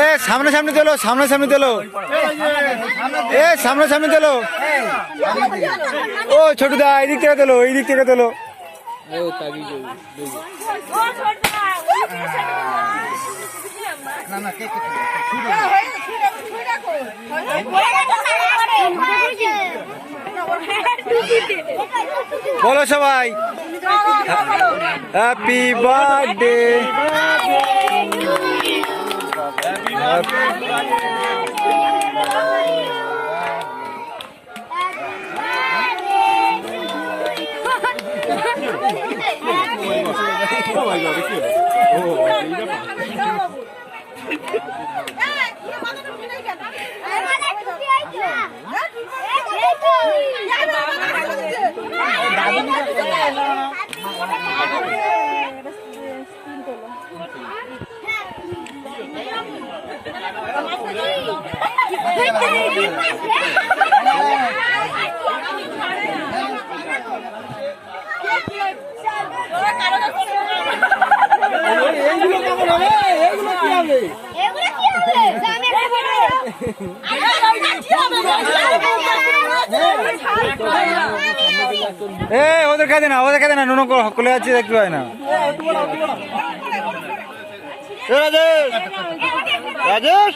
এ সামনে সামনে চলো, সামনে সামনে চলো, এ সামনে সামনে চলো। ও ছোটদা এই দিক থেকে তোলো, এই দিক থেকে তোলো। বলো সবাই হ্যাপি বার্থডে। ওদের খাতে না, ওদের খাতে না, নুনো খুলে যাচ্ছে, দেখতে পাই না। রাজেশ, রাজেশ।